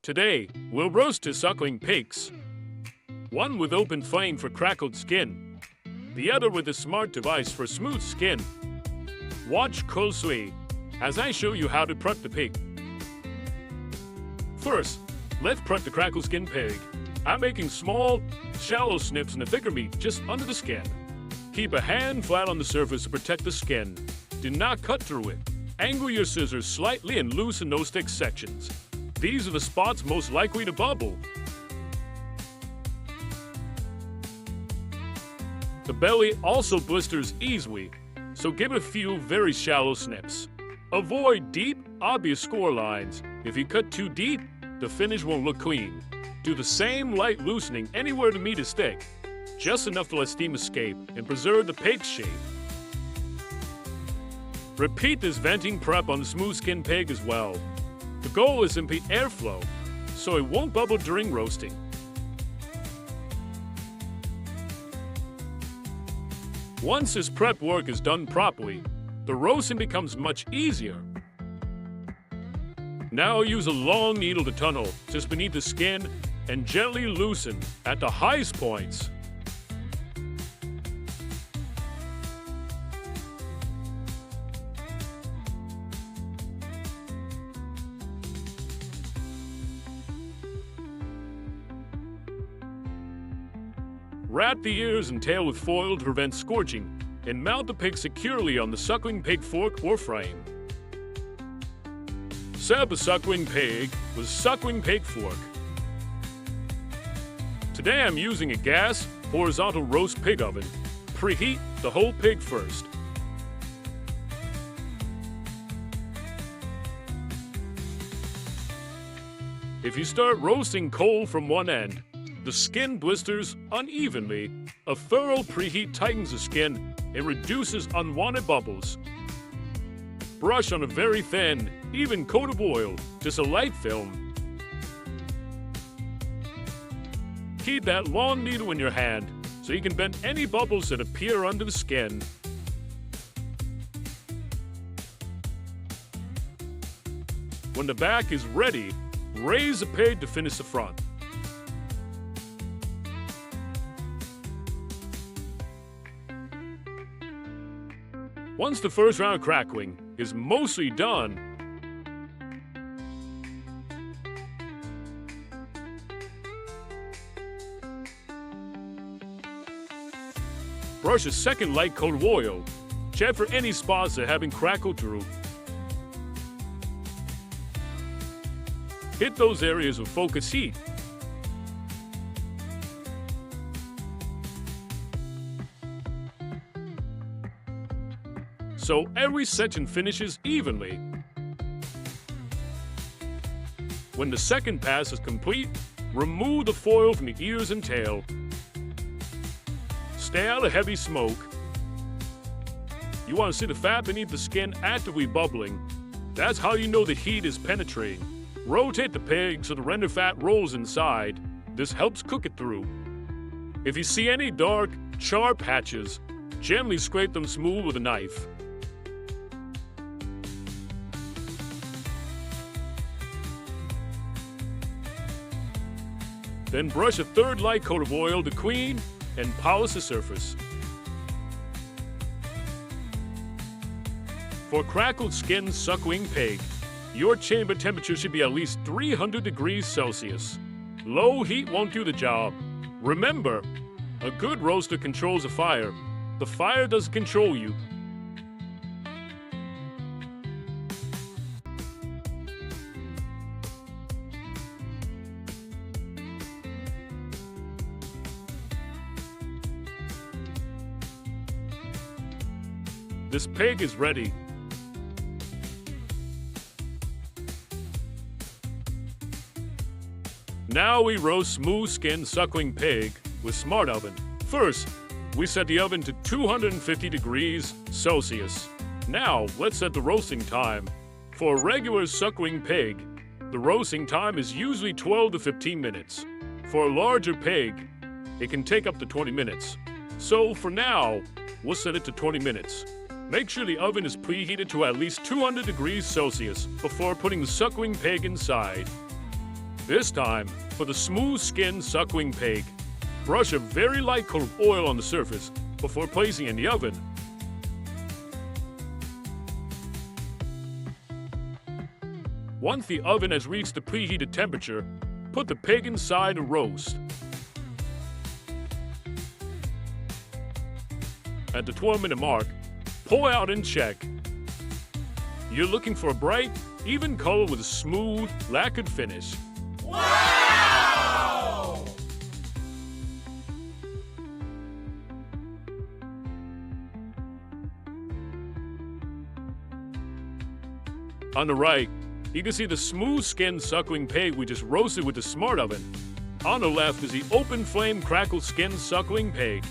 Today, we'll roast two suckling pigs. One with open flame for crackled skin, the other with a smart device for smooth skin. Watch closely as I show you how to prep the pig. First, let's prep the crackled skin pig. I'm making small, shallow snips in the thicker meat just under the skin. Keep a hand flat on the surface to protect the skin. Do not cut through it. Angle your scissors slightly and loosen those thick sections. These are the spots most likely to bubble. The belly also blisters easily, so give a few very shallow snips. Avoid deep, obvious score lines. If you cut too deep, the finish won't look clean. Do the same light loosening anywhere the meat is thick, just enough to let steam escape and preserve the pig's shape. Repeat this venting prep on the smooth skin pig as well. The goal is simply airflow, so it won't bubble during roasting. Once this prep work is done properly, the roasting becomes much easier. Now use a long needle to tunnel just beneath the skin and gently loosen at the highest points. Wrap the ears and tail with foil to prevent scorching, and mount the pig securely on the suckling pig fork or frame. Set up a suckling pig with suckling pig fork. Today I'm using a gas, horizontal roast pig oven. Preheat the whole pig first. If you start roasting cold from one end, the skin blisters unevenly. A thorough preheat tightens the skin and reduces unwanted bubbles. Brush on a very thin, even coat of oil, just a light film. Keep that long needle in your hand so you can bend any bubbles that appear under the skin. When the back is ready, raise the pig to finish the front. Once the first round of crackling is mostly done, brush a second light coat of oil. Check for any spots that haven't crackled through. Hit those areas with focus heat. So every section finishes evenly. When the second pass is complete, remove the foil from the ears and tail. Stay out of heavy smoke. You want to see the fat beneath the skin actively bubbling. That's how you know the heat is penetrating. Rotate the pig so the rendered fat rolls inside. This helps cook it through. If you see any dark, char patches, gently scrape them smooth with a knife. Then brush a third light coat of oil to clean and polish the surface. For crackled skin suckling pig, your chamber temperature should be at least 300 degrees Celsius. Low heat won't do the job. Remember, a good roaster controls the fire. The fire doesn't control you. This pig is ready. Now we roast smooth skin suckling pig with smart oven. First, we set the oven to 250 degrees Celsius. Now, let's set the roasting time. For a regular suckling pig, the roasting time is usually 12 to 15 minutes. For a larger pig, it can take up to 20 minutes. So for now, we'll set it to 20 minutes. Make sure the oven is preheated to at least 200 degrees Celsius before putting the suckling pig inside. This time, for the smooth-skinned suckling pig, brush a very light coat of oil on the surface before placing in the oven. Once the oven has reached the preheated temperature, put the pig inside and roast. At the 12-minute mark, pull out and check. You're looking for a bright, even color with a smooth, lacquered finish. Wow! On the right, you can see the smooth-skinned suckling pig we just roasted with the smart oven. On the left is the open-flame crackled skin suckling pig.